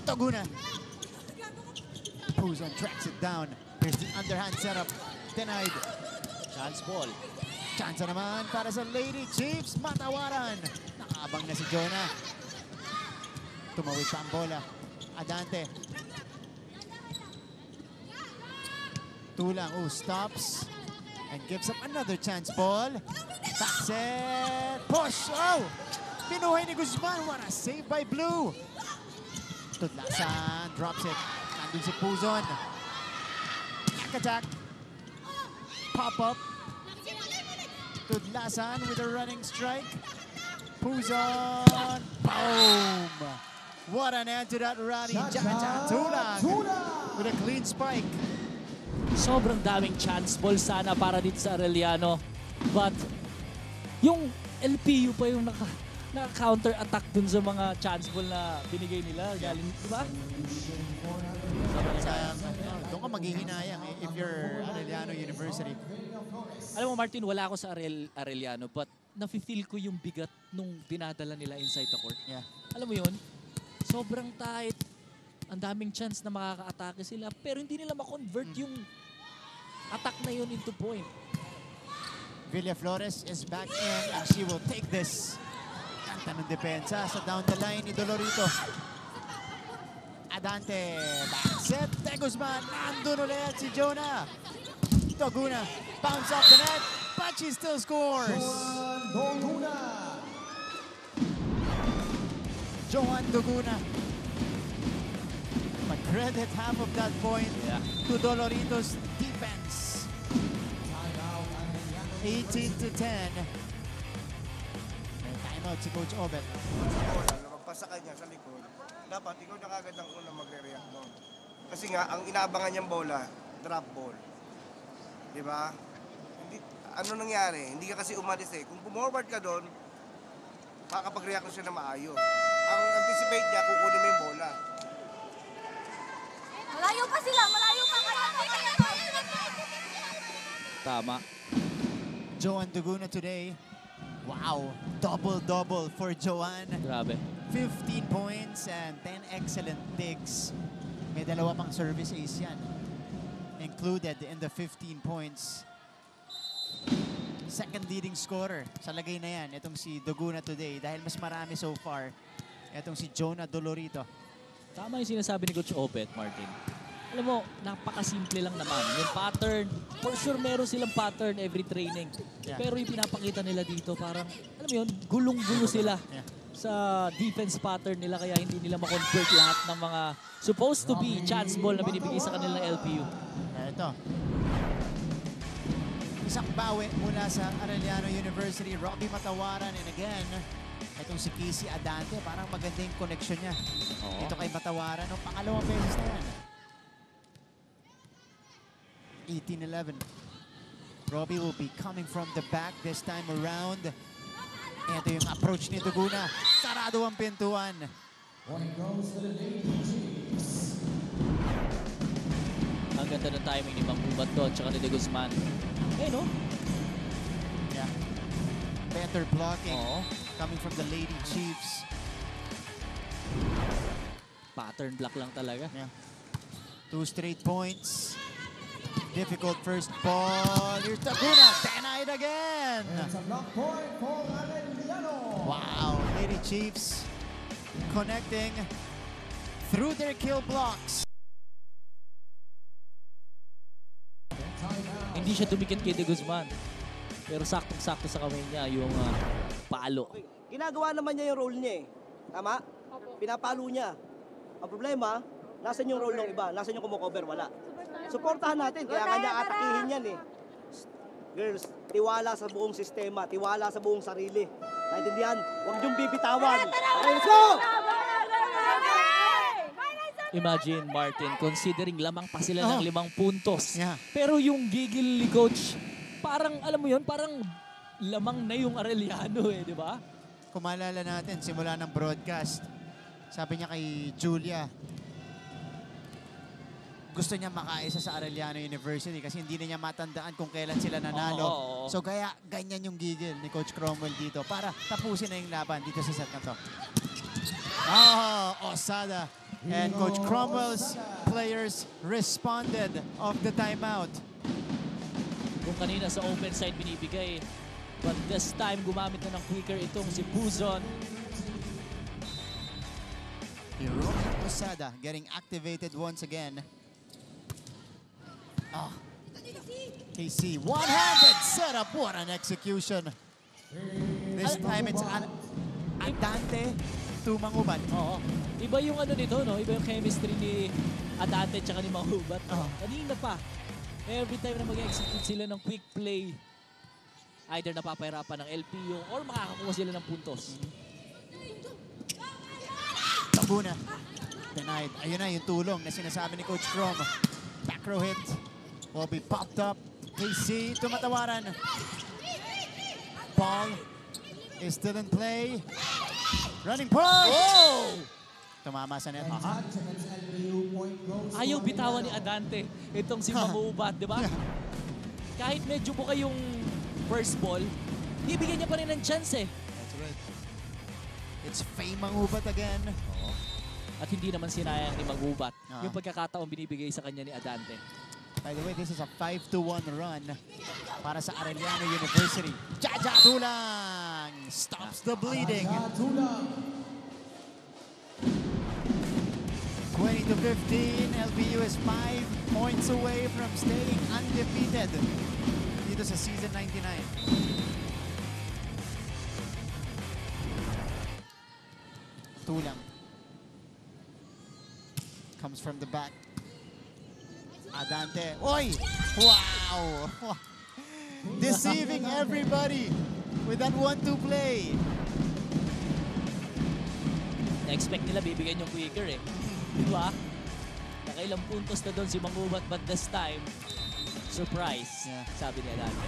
Toguna. Puzon tracks it down. Here's the underhand setup. Denied. Chance ball. Chance naman para sa Lady Chiefs. Matawaran. Nakaabang na si Jonah. Tumawid pa ang bola. Adante. Tulang. Oh, stops. And gives up another chance ball. Back set. Push. Oh! Pinuhay ni Guzman. What a save by Blue. Tudlasan. Drops it. Nandun si Puzon. Attack. Pop up. Tudlasan with a running strike. Puzon. Boom. What an end to that rally. Jaja Tulang with a clean spike. Sobrang daming chance ball sana para dito sa Arellano. But yung LPU pa yung naka-counter-attack dun sa mga chance ball na binigay nila. Galing, di ba? Doon ka maghihinayang if you're Arellano University. Alam mo, Martin, wala ako sa Arellano, but nafe-feel ko yung bigat nung dinadala nila inside the court. Yeah. Alam mo yun, sobrang tight. Ang daming chance na makaka-atake sila, pero hindi nila ma-convert yung attack na yun into point. Villa Flores is back in and she will take this. Kanta ng depensa sa down the line ni Dolorito. Adante, back set, De Guzman, nandun ulit si Jonah. Toguna, bounce off the net, but she still scores. Johan Toguna. But credit half of that point to Dolorito's defense. 18-10. May timeout si Coach Obet. Lumagpas sa kanya sa likod, dapat ikaw na kagad ang unang magre-react doon. Kasi nga, ang inaabangan niyang bola, drop ball. Diba? Hindi, ano nangyari? Hindi ka kasi umalis eh. Kung pumorward ka doon, makakapag-react siya na maayos. Ang anticipate niya, kukunin mo yung bola. Malayo pa sila, malayo pa. Tama. Joan Toguna today. Wow, double-double for Joan. Grabe. 15 points and 10 excellent digs. May dalawa pang service ace yan. Included in the 15 points. Second leading scorer sa lagay na yan. Itong si Toguna today. Dahil mas marami so far. Itong si Jonah Dolorito. Tama yung sinasabi ni Coach Obet, Martin. Alam mo, napakasimple lang naman. Yung pattern, for sure meron silang pattern every training. Yeah. Pero yung pinapakita nila dito, parang, alam mo yun, gulong-gulo sila sa defense pattern nila. Kaya hindi nila ma-convert lahat ng mga supposed to be chance ball na binibigay sa kanila ng LPU. Ito. Isang bawi mula sa Arellano University. Robbie Matawaran. And again, itong si Casey Adante. Parang maganda yung connection niya. Dito kay Matawaran. No, pangalawang beses na yan. 18-11. Robbie will be coming from the back this time around. Ito yung approach ni Toguna. Sarado ang pintuan. Ang ganda ng timing ni Mambubat doon, tsaka ni De Guzman. Eh, no? Yeah. Better blocking coming from the Lady Chiefs. Pattern block lang talaga. Yeah. 2 straight points. Difficult first ball. Here's Toguna. Denied again. It's a block point for Arellano. Wow. Lady Chiefs connecting through their kill blocks. Hindi siya dumikit kay De Guzman. Pero saktong-sakto sa kamay niya yung palo. Ginagawa naman niya yung role niya eh. Tama? Pinapalo niya. Ang problema, nasan yung role ng iba? Nasan yung kumukover? Wala. Suportahan natin, kaya kanya atakihin yan eh. Girls, tiwala sa buong sistema, tiwala sa buong sarili. Naintindihan? Huwag niyong bibitawan. Okay, let's go! Imagine, Martin, considering lamang pa sila ng 5 puntos. Yeah. Pero yung gigil ni Coach, parang, alam mo yun, parang lamang na yung Arellano eh, di ba? Kung maalala natin, simula ng broadcast, sabi niya kay Julia, gusto niya makaisa sa Arellano University kasi hindi na niya matandaan kung kailan sila nanalo. So kaya ganyan yung gigil ni Coach Cromwell dito para tapusin na yung laban dito sa set na to. Tosada. And Coach Cromwell's players responded of the timeout. Kung kanina sa open side binibigay. But this time, gumamit na ng quicker itong si Puzon. Hiroki Tosada getting activated once again. Ah. KC, one-handed setup. What an execution. This time it's Adante to Mangubat. Oo. Iba yung ano nito, no? Iba yung chemistry ni Adante tsaka ni Mangubat. Kanina pa. Every time na mag-execute sila ng quick play, either napapahirapan ng LPU or makakakuha sila ng puntos. Tabuna. Denied. Ayun na yung tulong na sinasabi ni Coach Crom. Back row hit. Will be popped up. KC tumatawaran. Ball is still in play. Running point! Oh! Tumama sa net. Ayaw bitawan ni Adante itong si Mangubat, di ba? Kahit medyo buka yung first ball, bibigyan niya pa rin ng chance eh. That's right. It's Faye Mangubat again. At hindi naman sinayang ni Mangubat yung pagkakataong binibigay sa kanya ni Adante. By the way, this is a 5-1 run para sa Arellano University. Jaja Dulang stops the bleeding. 20-15, LBU is 5 points away from staying undefeated dito sa season 99. Tulang comes from the back. Adante. Oy! Wow! Deceiving everybody with that 1-2 play. Na-expect nila bibigyan yung quicker eh. Di ba? Nakailang puntos na doon si Mangubat, but this time, surprise, sabi ni Adante.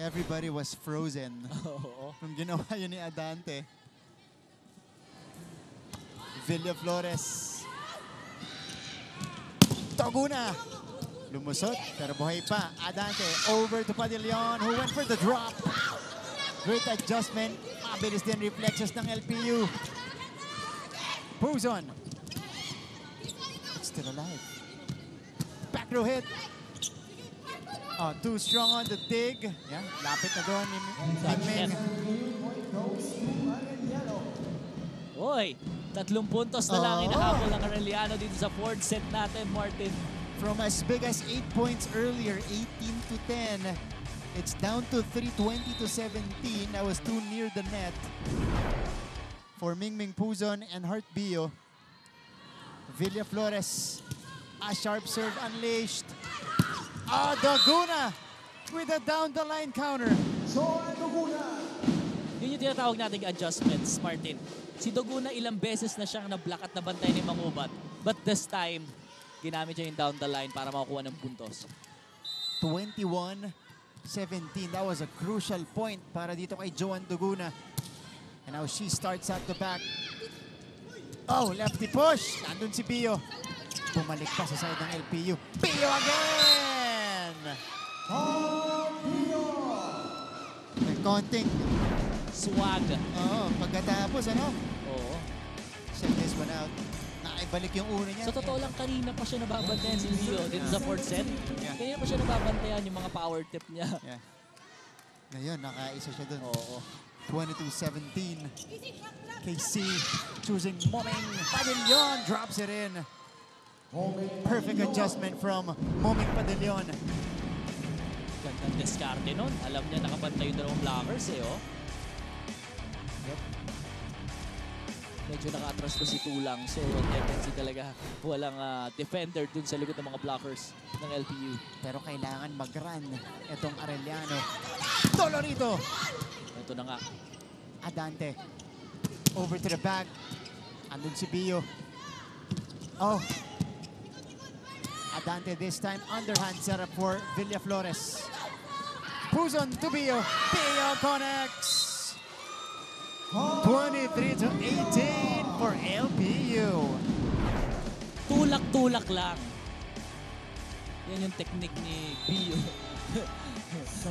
Everybody was frozen Oo. nung ginawa yun ni Adante. Villa Flores. Toguna. Lumusot, pero buhay pa. Adante over to Padillon, who went for the drop. Great adjustment. Mabilis din reflexes ng LPU. Puzon. Still alive. Back row hit. Oh, too strong on the dig. Yeah, lapit na doon ni Ming. Oy, 3 puntos na lang inahabol ng Arellano dito sa fourth set natin, Martin. From as big as 8 points earlier, 18-10. It's down to 3, 20-17. That was too near the net for Mingming Puzon and Heart Bio. Villa Flores, a sharp serve unleashed. Ah, Doguna with a down-the-line counter. Yun yung tinatawag nating adjustments, Martin. Si Doguna ilang beses na siyang na-block at nabantay ni Mangubat. But this time, ginamit niya yung down the line para makuha ng puntos. 21-17. That was a crucial point para dito kay Joan Doguna. And now she starts at the back. Oh, lefty push. Nandun si Bio. Bumalik pa sa side ng LPU. Bio again! May konting Swag. pagkatapos Oo. check this one out. Naibalik yung una niya. Sa totoo lang, kanina pa siya nababantayan si Bio dito sa fourth set. Kanina pa siya nababantayan yung mga power tip niya. Yeah. Ngayon, nakaisa siya dun. Oo. 22-17. KC choosing Moming Padillon. Drops it in. Perfect adjustment from Moming Padillon. Gandang diskarte nun. Alam niya nakabantay yung dalawang blockers eh, oh. Yep. Medyo naka-atras ko si Tulang. So, tendency talaga walang defender dun sa likod ng mga blockers ng LPU. Pero kailangan mag-run itong Arellano. Dolorito! Ito na nga. Adante. Over to the back. Andun si Bio. Oh. Adante this time. Underhand setup for Villa Flores. Puzon to Bio. Bio connects. 23-18 for LPU. Tulak-tulak lang. Yan yung technique ni Bio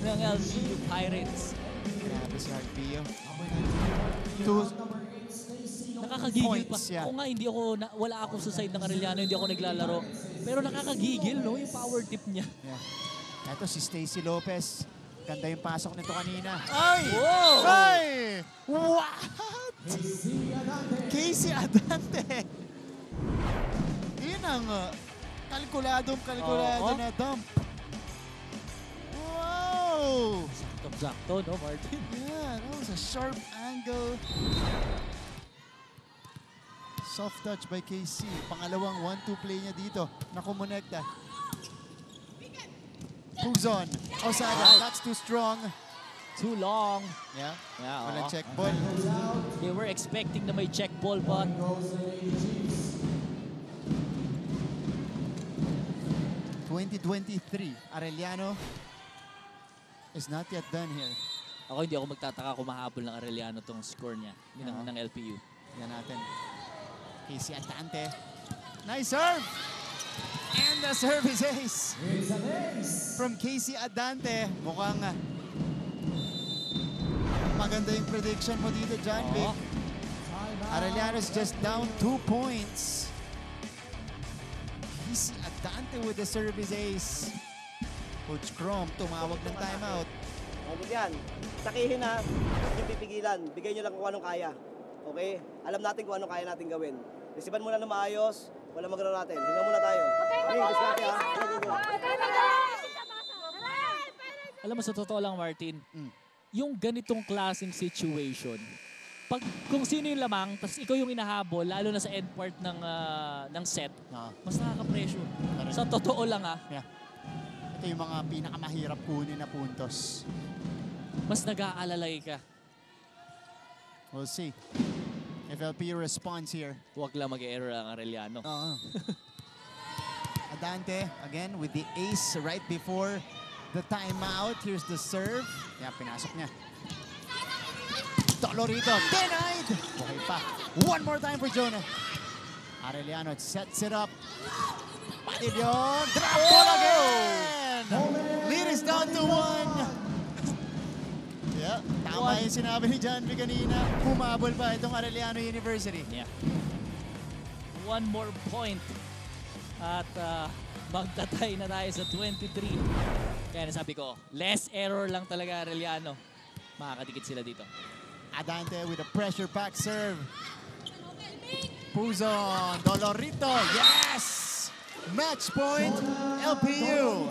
ng LPU Pirates. Grabe si Heart Bio. Nakakagigil pa. points. Yeah. Oo nga, wala ako sa side ng Arellano, hindi ako naglalaro. Pero nakakagigil, no? Yung power tip niya. Yeah. Ito si Stacy Lopez. Ganda yung pasok nito kanina. Ay! Wow! Ay! What? Casey Adante. Yun ang kalkulado Oo. na dump. Wow! Sakto-sakto, no, Martin? Yeah, that was a sharp angle. Soft touch by KC. Pangalawang 1-2 play niya dito. Nakumonekta. Puzon. Osada. That's too strong. Too long. Yeah. Yeah, Walang oo. check ball. They were expecting na may check ball, but 2023. Arellano is not yet done here. ako hindi ako magtataka kung mahabol ng Arellano tong score niya ng LPU. Yan natin. Casey Adante. Nice serve! And the serve is ace. From Casey Adante. Mukhang maganda yung prediction mo dito, John Vic. Oo. Arellano's just down 2 points. Casey Adante with the serve is ace. Coach Crom tumawag ng timeout. Ano yan? Sakihin na, yung pipigilan. Bigay nyo lang kung anong kaya. Okay? Alam natin kung anong kaya natin gawin. Resiban muna na maayos. Wala magano natin. Hinga muna tayo. Hey, diskarte ha. Go, go, go. Alam mo, sa totoo lang, Martin, yung ganitong klaseng situation, kung sino yung lamang, tapos ikaw yung inahabol, lalo na sa end part ng set, mas nakaka-pressure. Sa totoo lang Yeah. Ito yung mga pinakamahirap kunin na puntos. mas nag-aalalay ka. We'll see if LPU responds here. Huwag lang mag-error ang Arellano. Adante again with the ace right before the timeout. Here's the serve. Yeah, pinasok niya. Dolorito denied. Okay pa. One more time for Jonah. Arellano sets it up. Patid yun. Drop ball again. Lead is down to 1. Yeah, tama yung sinabi ni John B kanina. Humabol pa itong Arellano University. Yeah. One more point. At magtatay na tayo sa 23. Kaya nasabi ko, less error lang talaga Arellano. Makakadikit sila dito. Adante with a pressure pack serve. Puzon, Dolorito, yes! Match point, LPU.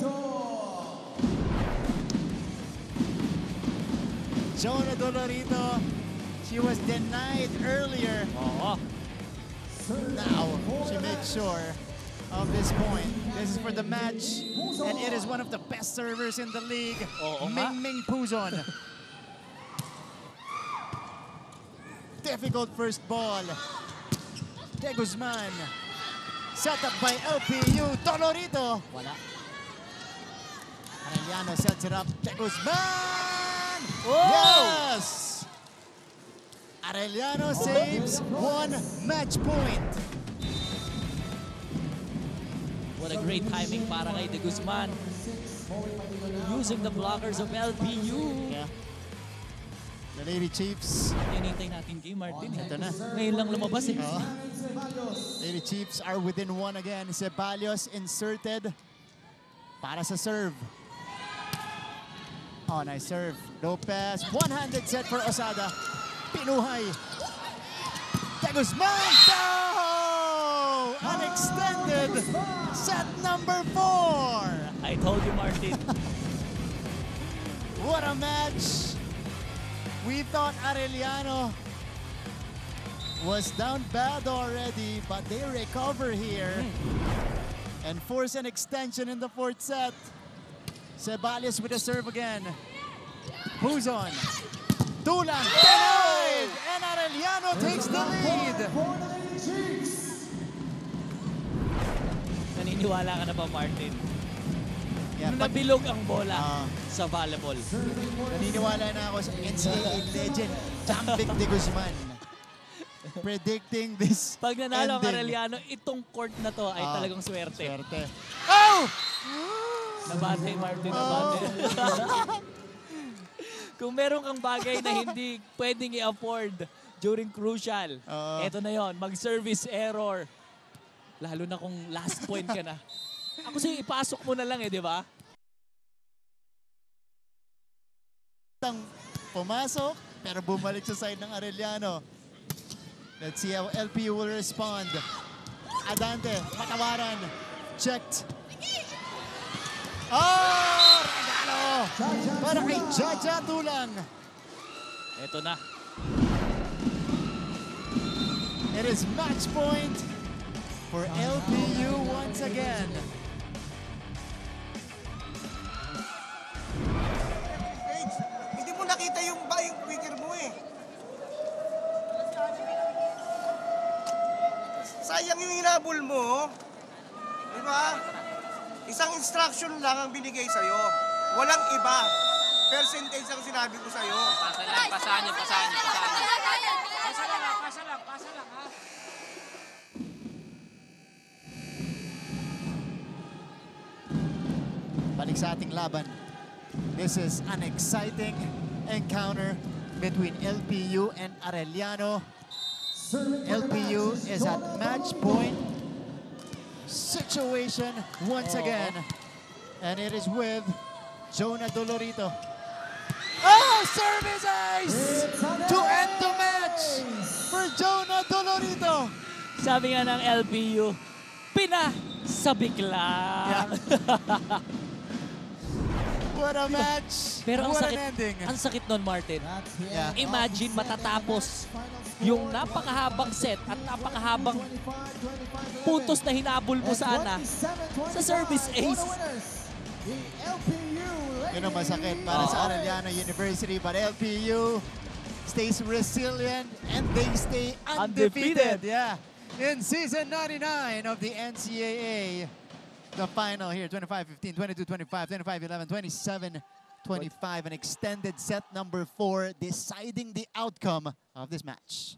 Jonah Dolorito, she was denied earlier. Oo. Now, she makes sure of this point. This is for the match, and it is one of the best servers in the league, Oo nga. Ming Puzon. Difficult first ball. De Guzman. Set up by LPU. Dolorito. Wala. Arellano sets it up. De Guzman. Oh! Yes! Arellano saves one match point. What a great timing para kay De Guzman. Using the blockers of LPU. Yeah. The Lady Chiefs. Hinintay natin kay Martin. Ito na. Ngayon lang lumabas eh. Oh. Lady Chiefs are within 1 again. Ceballos inserted para sa serve. Oh, nice serve. Lopez, one-handed set for Osada. Pinuhay. De Guzman! No! Unextended. Set number 4. I told you, Martin. What a match. We thought Arellano was down bad already, but they recover here and force an extension in the 4th set. Ceballos with a serve again. Puzon. Tulang. Denied! And Arellano takes the lead. Naniniwala ka na ba, Martin? Yeah, Nung nabilog ang bola Ah. sa volleyball. naniniwala na ako sa NCAA legend, Jambic De Guzman. Predicting this Pag nanalo ang ending. Arellano, itong court na to ay talagang swerte. Swerte. Oh! Nabate, Martin, nabate. Kung meron kang bagay na hindi pwedeng i-afford during crucial. Oo. Ito na yon, mag-service error. Lalo na kung last point ka na. Ako kasi ipasok mo na lang di ba? Pumasok, pero bumalik sa side ng Arellano. Let's see how LPU will respond. Adante, patawaran. Checked. Oh! Regalo! Para kay Jaja Tulang. Ito na. It is match point for LPU once again. Stage, hindi mo nakita yung buying quicker mo eh. Sayang yung hinabol mo. Di ba? Isang instruction lang ang binigay sa'yo. Walang iba. Percentage ang sinabi ko sa'yo. Pasahan niyo. Balik sa ating laban. This is an exciting encounter between LPU and Arellano. LPU is at match point situation once again. And it is with Jonah Dolorito. Oh, service ace to end the match for Jonah Dolorito. Sabi nga ng LPU, pinasabik lang. What a match. Pero ang What sakit, an ending. ang sakit nun, Martin. Yeah. Imagine matatapos yung napakahabang set at napakahabang puntos na hinabol mo sana sa service ace. Yun ang masakit para sa Arellano University, but LPU stays resilient and they stay undefeated. Undefeated. Yeah, in season 99 of the NCAA. The final here, 25-15, 22-25, 25-11, 27-25, an extended set number 4, deciding the outcome of this match.